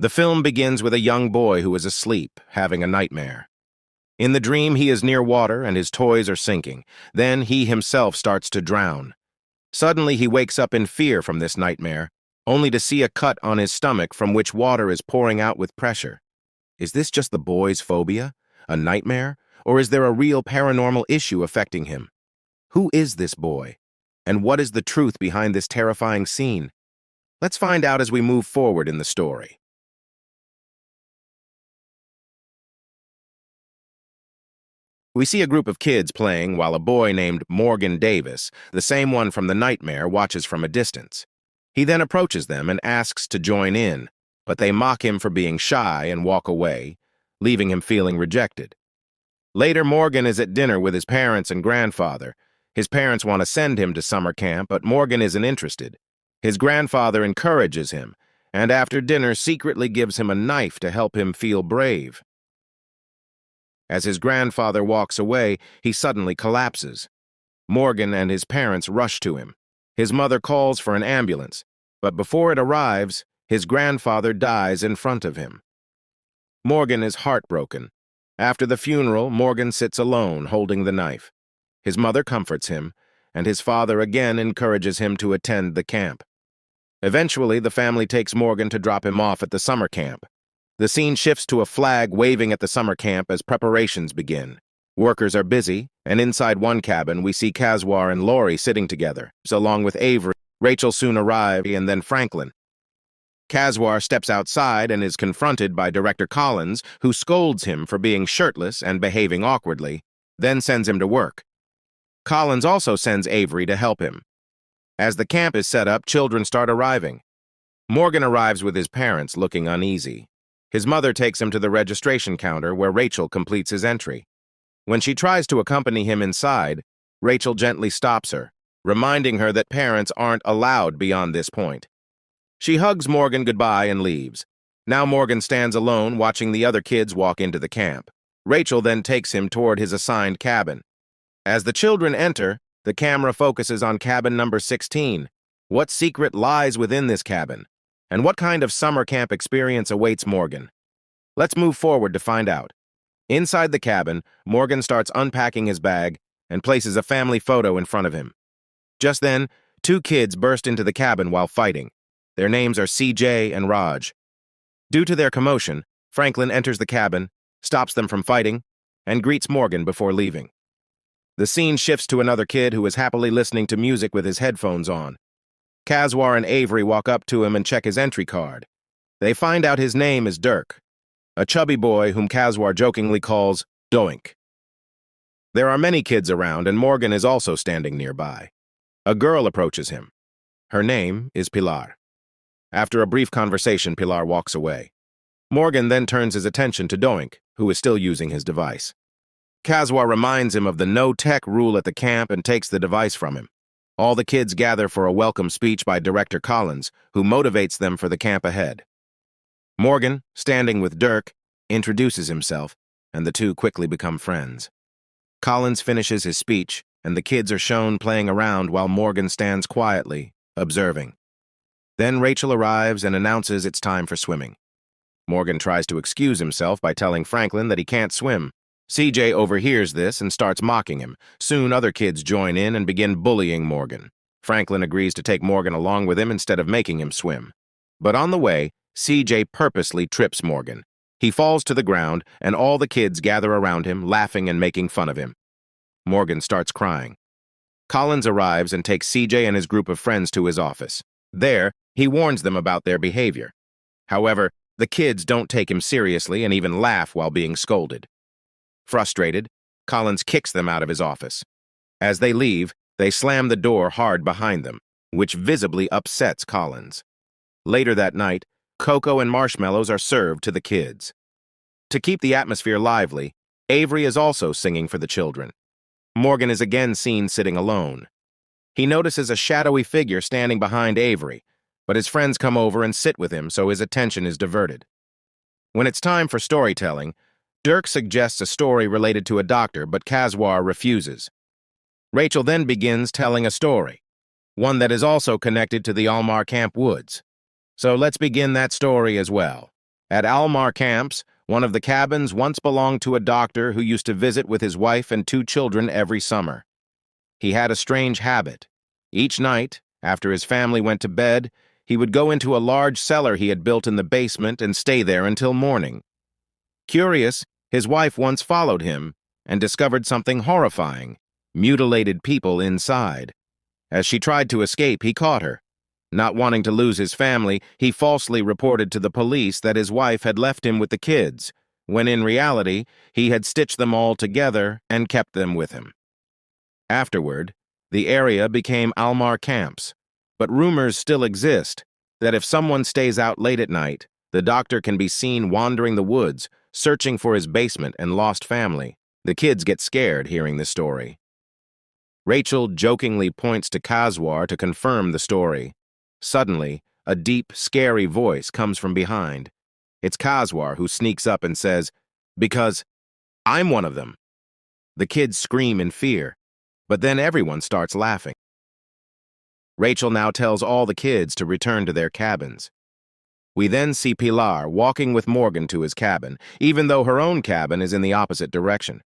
The film begins with a young boy who is asleep, having a nightmare. In the dream, he is near water and his toys are sinking. Then he himself starts to drown. Suddenly, he wakes up in fear from this nightmare, only to see a cut on his stomach from which water is pouring out with pressure. Is this just the boy's phobia, a nightmare, or is there a real paranormal issue affecting him? Who is this boy? And what is the truth behind this terrifying scene? Let's find out as we move forward in the story. We see a group of kids playing while a boy named Morgan Davis, the same one from the nightmare, watches from a distance. He then approaches them and asks to join in, but they mock him for being shy and walk away, leaving him feeling rejected. Later, Morgan is at dinner with his parents and grandfather. His parents want to send him to summer camp, but Morgan isn't interested. His grandfather encourages him, and after dinner secretly gives him a knife to help him feel brave. As his grandfather walks away, he suddenly collapses. Morgan and his parents rush to him. His mother calls for an ambulance, but before it arrives, his grandfather dies in front of him. Morgan is heartbroken. After the funeral, Morgan sits alone, holding the knife. His mother comforts him, and his father again encourages him to attend the camp. Eventually, the family takes Morgan to drop him off at the summer camp. The scene shifts to a flag waving at the summer camp as preparations begin. Workers are busy, and inside one cabin, we see Caswar and Lori sitting together, along with Avery. Rachel soon arrives, and then Franklin. Caswar steps outside and is confronted by Director Collins, who scolds him for being shirtless and behaving awkwardly, then sends him to work. Collins also sends Avery to help him. As the camp is set up, children start arriving. Morgan arrives with his parents, looking uneasy. His mother takes him to the registration counter where Rachel completes his entry. When she tries to accompany him inside, Rachel gently stops her, reminding her that parents aren't allowed beyond this point. She hugs Morgan goodbye and leaves. Now Morgan stands alone, watching the other kids walk into the camp. Rachel then takes him toward his assigned cabin. As the children enter, the camera focuses on cabin number 16. What secret lies within this cabin? And what kind of summer camp experience awaits Morgan? Let's move forward to find out. Inside the cabin, Morgan starts unpacking his bag and places a family photo in front of him. Just then, two kids burst into the cabin while fighting. Their names are CJ and Raj. Due to their commotion, Franklin enters the cabin, stops them from fighting, and greets Morgan before leaving. The scene shifts to another kid who is happily listening to music with his headphones on. Caswar and Avery walk up to him and check his entry card. They find out his name is Dirk, a chubby boy whom Caswar jokingly calls Doink. There are many kids around, and Morgan is also standing nearby. A girl approaches him. Her name is Pilar. After a brief conversation, Pilar walks away. Morgan then turns his attention to Doink, who is still using his device. Caswar reminds him of the no-tech rule at the camp and takes the device from him. All the kids gather for a welcome speech by Director Collins, who motivates them for the camp ahead. Morgan, standing with Dirk, introduces himself, and the two quickly become friends. Collins finishes his speech, and the kids are shown playing around while Morgan stands quietly, observing. Then Rachel arrives and announces it's time for swimming. Morgan tries to excuse himself by telling Franklin that he can't swim. CJ overhears this and starts mocking him. Soon other kids join in and begin bullying Morgan. Franklin agrees to take Morgan along with him instead of making him swim. But on the way, CJ purposely trips Morgan. He falls to the ground, and all the kids gather around him, laughing and making fun of him. Morgan starts crying. Collins arrives and takes CJ and his group of friends to his office. There, he warns them about their behavior. However, the kids don't take him seriously and even laugh while being scolded. Frustrated, Collins kicks them out of his office. As they leave, they slam the door hard behind them, which visibly upsets Collins. Later that night, cocoa and marshmallows are served to the kids. To keep the atmosphere lively, Avery is also singing for the children. Morgan is again seen sitting alone. He notices a shadowy figure standing behind Avery, but his friends come over and sit with him, so his attention is diverted. When it's time for storytelling, Dirk suggests a story related to a doctor, but Caswar refuses. Rachel then begins telling a story, one that is also connected to the Almar Camp Woods. So let's begin that story as well. At Almar Camps, one of the cabins once belonged to a doctor who used to visit with his wife and 2 children every summer. He had a strange habit. Each night, after his family went to bed, he would go into a large cellar he had built in the basement and stay there until morning. Curious, his wife once followed him and discovered something horrifying: mutilated people inside. As she tried to escape, he caught her. Not wanting to lose his family, he falsely reported to the police that his wife had left him with the kids, when in reality, he had stitched them all together and kept them with him. Afterward, the area became Almar Camps, but rumors still exist that if someone stays out late at night, the doctor can be seen wandering the woods, searching for his basement and lost family. The kids get scared hearing the story. Rachel jokingly points to Kaswar to confirm the story. Suddenly, a deep, scary voice comes from behind. It's Kaswar who sneaks up and says, "Because I'm one of them." The kids scream in fear, but then everyone starts laughing. Rachel now tells all the kids to return to their cabins. We then see Pilar walking with Morgan to his cabin, even though her own cabin is in the opposite direction.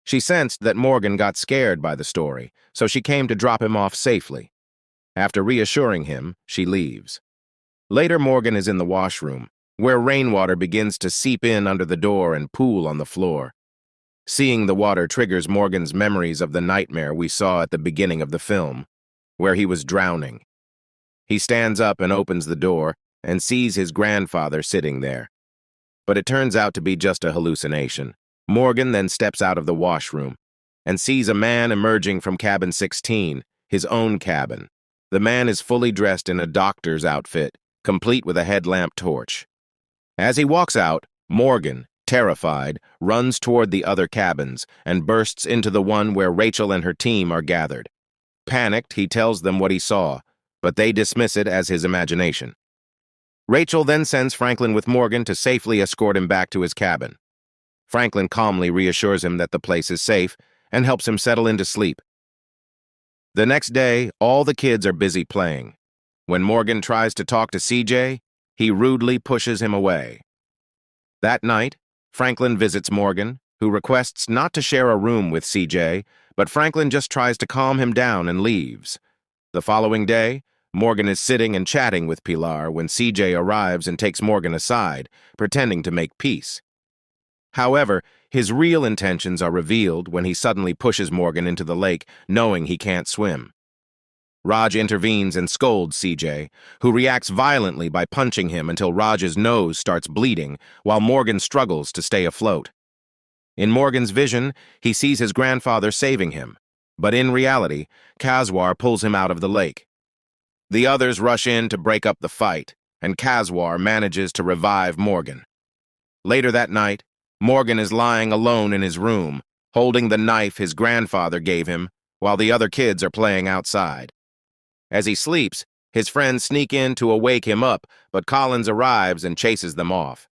She sensed that Morgan got scared by the story, so she came to drop him off safely. After reassuring him, she leaves. Later, Morgan is in the washroom, where rainwater begins to seep in under the door and pool on the floor. Seeing the water triggers Morgan's memories of the nightmare we saw at the beginning of the film, where he was drowning. He stands up and opens the door and sees his grandfather sitting there. But it turns out to be just a hallucination. Morgan then steps out of the washroom and sees a man emerging from cabin 16, his own cabin. The man is fully dressed in a doctor's outfit, complete with a headlamp torch. As he walks out, Morgan, terrified, runs toward the other cabins and bursts into the one where Rachel and her team are gathered. Panicked, he tells them what he saw, but they dismiss it as his imagination. Rachel then sends Franklin with Morgan to safely escort him back to his cabin. Franklin calmly reassures him that the place is safe and helps him settle into sleep. The next day, all the kids are busy playing. When Morgan tries to talk to CJ, he rudely pushes him away. That night, Franklin visits Morgan, who requests not to share a room with CJ, but Franklin just tries to calm him down and leaves. The following day, Morgan is sitting and chatting with Pilar when CJ arrives and takes Morgan aside, pretending to make peace. However, his real intentions are revealed when he suddenly pushes Morgan into the lake, knowing he can't swim. Raj intervenes and scolds CJ, who reacts violently by punching him until Raj's nose starts bleeding, while Morgan struggles to stay afloat. In Morgan's vision, he sees his grandfather saving him, but in reality, Kaswar pulls him out of the lake. The others rush in to break up the fight, and Kaswar manages to revive Morgan. Later that night, Morgan is lying alone in his room, holding the knife his grandfather gave him, while the other kids are playing outside. As he sleeps, his friends sneak in to awake him up, but Collins arrives and chases them off.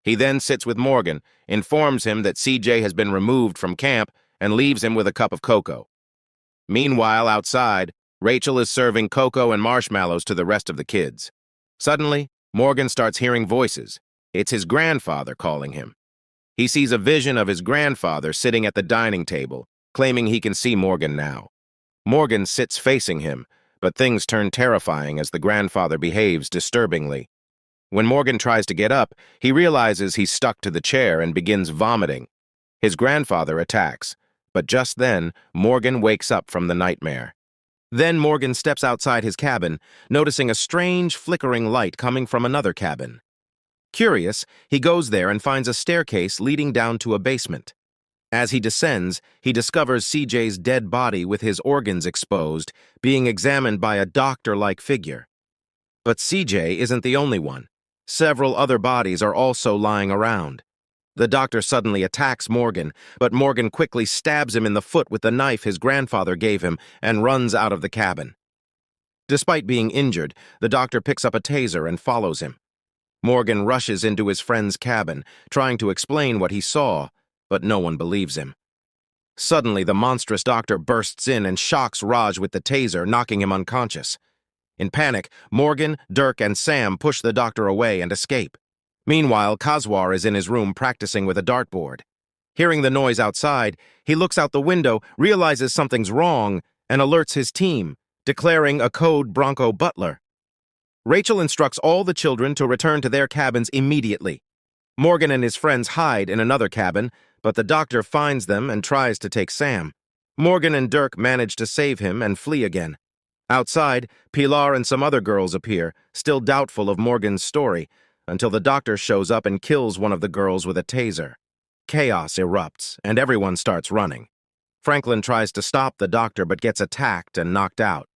He then sits with Morgan, informs him that CJ has been removed from camp, and leaves him with a cup of cocoa. Meanwhile, outside, Rachel is serving cocoa and marshmallows to the rest of the kids. Suddenly, Morgan starts hearing voices. It's his grandfather calling him. He sees a vision of his grandfather sitting at the dining table, claiming he can see Morgan now. Morgan sits facing him, but things turn terrifying as the grandfather behaves disturbingly. When Morgan tries to get up, he realizes he's stuck to the chair and begins vomiting. His grandfather attacks, but just then, Morgan wakes up from the nightmare. Then Morgan steps outside his cabin, noticing a strange flickering light coming from another cabin. Curious, he goes there and finds a staircase leading down to a basement. As he descends, he discovers CJ's dead body with his organs exposed, being examined by a doctor-like figure. But CJ isn't the only one. Several other bodies are also lying around. The doctor suddenly attacks Morgan, but Morgan quickly stabs him in the foot with the knife his grandfather gave him and runs out of the cabin. Despite being injured, the doctor picks up a taser and follows him. Morgan rushes into his friend's cabin, trying to explain what he saw, but no one believes him. Suddenly, the monstrous doctor bursts in and shocks Raj with the taser, knocking him unconscious. In panic, Morgan, Dirk, and Sam push the doctor away and escape. Meanwhile, Kazwar is in his room practicing with a dartboard. Hearing the noise outside, he looks out the window, realizes something's wrong, and alerts his team, declaring a code Bronco Butler. Rachel instructs all the children to return to their cabins immediately. Morgan and his friends hide in another cabin, but the doctor finds them and tries to take Sam. Morgan and Dirk manage to save him and flee again. Outside, Pilar and some other girls appear, still doubtful of Morgan's story, until the doctor shows up and kills one of the girls with a taser. Chaos erupts, and everyone starts running. Franklin tries to stop the doctor but gets attacked and knocked out.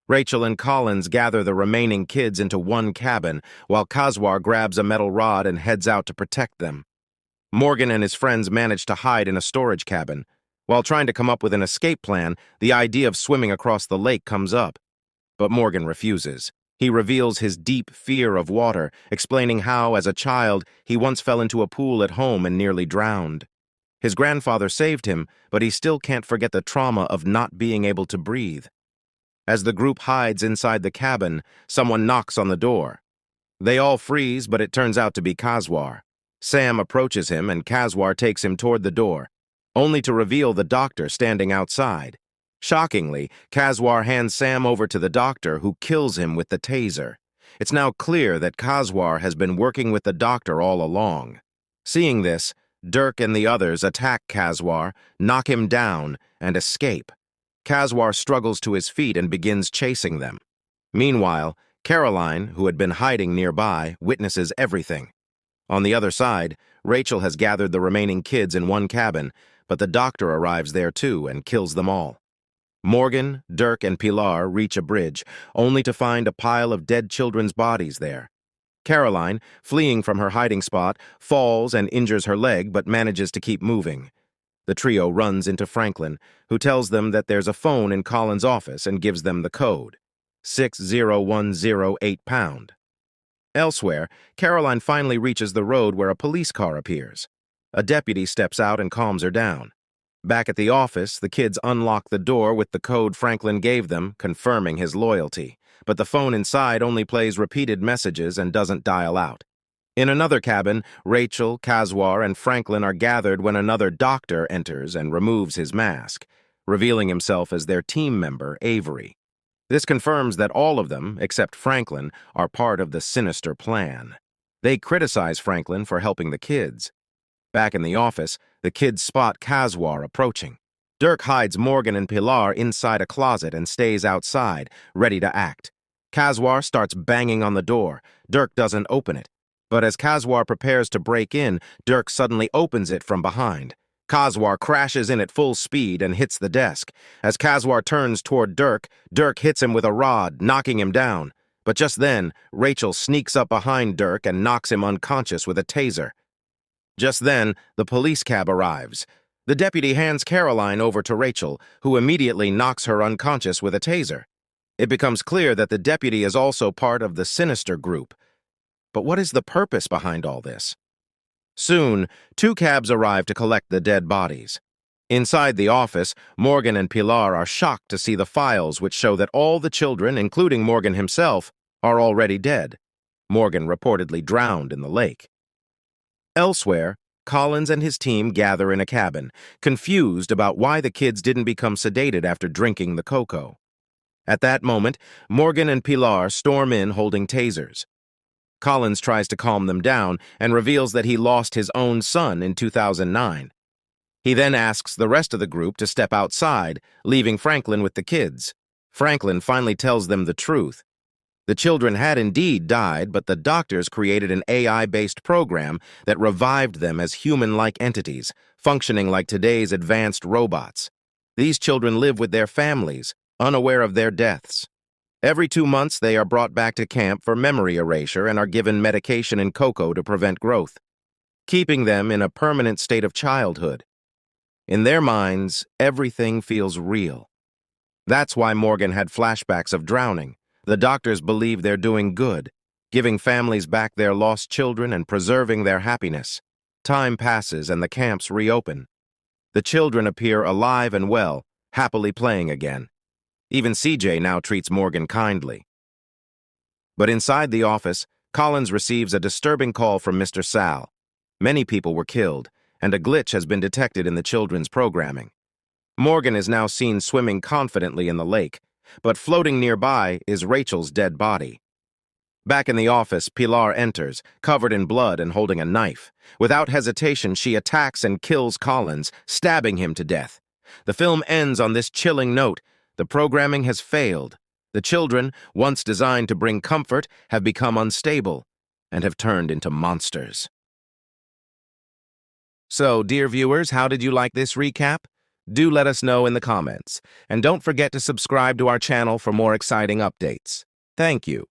Rachel and Collins gather the remaining kids into one cabin, while Kazwar grabs a metal rod and heads out to protect them. Morgan and his friends manage to hide in a storage cabin. While trying to come up with an escape plan, the idea of swimming across the lake comes up. But Morgan refuses. He reveals his deep fear of water, explaining how, as a child, he once fell into a pool at home and nearly drowned. His grandfather saved him, but he still can't forget the trauma of not being able to breathe. As the group hides inside the cabin, someone knocks on the door. They all freeze, but it turns out to be Kazwar. Sam approaches him, and Kazwar takes him toward the door, only to reveal the doctor standing outside. Shockingly, Kazwar hands Sam over to the doctor, who kills him with the taser. It's now clear that Kazwar has been working with the doctor all along. Seeing this, Dirk and the others attack Kazwar, knock him down, and escape. Kazwar struggles to his feet and begins chasing them. Meanwhile, Caroline, who had been hiding nearby, witnesses everything. On the other side, Rachel has gathered the remaining kids in one cabin, but the doctor arrives there too and kills them all. Morgan, Dirk, and Pilar reach a bridge, only to find a pile of dead children's bodies there. Caroline, fleeing from her hiding spot, falls and injures her leg but manages to keep moving. The trio runs into Franklin, who tells them that there's a phone in Colin's office and gives them the code, 60108#. Elsewhere, Caroline finally reaches the road where a police car appears. A deputy steps out and calms her down. Back at the office, the kids unlock the door with the code Franklin gave them, confirming his loyalty. But the phone inside only plays repeated messages and doesn't dial out. In another cabin, Rachel, Kazwar, and Franklin are gathered when another doctor enters and removes his mask, revealing himself as their team member, Avery. This confirms that all of them, except Franklin, are part of the sinister plan. They criticize Franklin for helping the kids. Back in the office, the kids spot Kazwar approaching. Dirk hides Morgan and Pilar inside a closet and stays outside, ready to act. Kazwar starts banging on the door. Dirk doesn't open it. But as Kazwar prepares to break in, Dirk suddenly opens it from behind. Kazwar crashes in at full speed and hits the desk. As Kazwar turns toward Dirk, Dirk hits him with a rod, knocking him down. But just then, Rachel sneaks up behind Dirk and knocks him unconscious with a taser. Just then, the police cab arrives. The deputy hands Caroline over to Rachel, who immediately knocks her unconscious with a taser. It becomes clear that the deputy is also part of the sinister group. But what is the purpose behind all this? Soon, 2 cabs arrive to collect the dead bodies. Inside the office, Morgan and Pilar are shocked to see the files which show that all the children, including Morgan himself, are already dead. Morgan reportedly drowned in the lake. Elsewhere, Collins and his team gather in a cabin, confused about why the kids didn't become sedated after drinking the cocoa. At that moment, Morgan and Pilar storm in holding tasers. Collins tries to calm them down and reveals that he lost his own son in 2009. He then asks the rest of the group to step outside, leaving Franklin with the kids. Franklin finally tells them the truth. The children had indeed died, but the doctors created an AI-based program that revived them as human-like entities, functioning like today's advanced robots. These children live with their families, unaware of their deaths. Every 2 months, they are brought back to camp for memory erasure and are given medication and cocoa to prevent growth, keeping them in a permanent state of childhood. In their minds, everything feels real. That's why Morgan had flashbacks of drowning. The doctors believe they're doing good, giving families back their lost children and preserving their happiness. Time passes and the camps reopen. The children appear alive and well, happily playing again. Even CJ now treats Morgan kindly. But inside the office, Collins receives a disturbing call from Mr. Sal. Many people were killed, and a glitch has been detected in the children's programming. Morgan is now seen swimming confidently in the lake, but floating nearby is Rachel's dead body. Back in the office, Pilar enters, covered in blood and holding a knife. Without hesitation, she attacks and kills Collins, stabbing him to death. The film ends on this chilling note. The programming has failed. The children, once designed to bring comfort, have become unstable and have turned into monsters. So, dear viewers, how did you like this recap? Do let us know in the comments. And don't forget to subscribe to our channel for more exciting updates. Thank you.